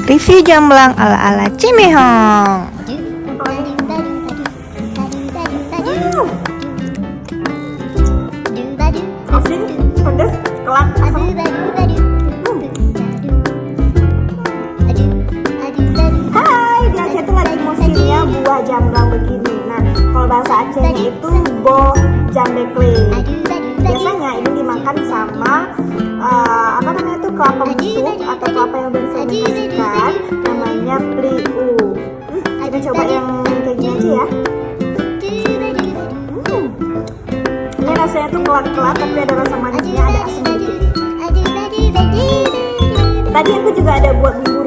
review jamblang ala-ala Cimehong. Asin, pedas, kelak, asam. Hai, di Aceh itu lagi musimnya buah jamblang begini. Nah, kalau bahasa Acehnya itu boh jambekle. Biasanya ini dimakan sama apa namanya tuh kelapa busuk atau kelapa yang udah difermentasikan, namanya pliu. Kita coba yang kayak gini aja ya. Ini rasanya tuh kelak-kelak tapi ada rasa manisnya, ada asam dikit. Tadi aku juga ada buat bumbu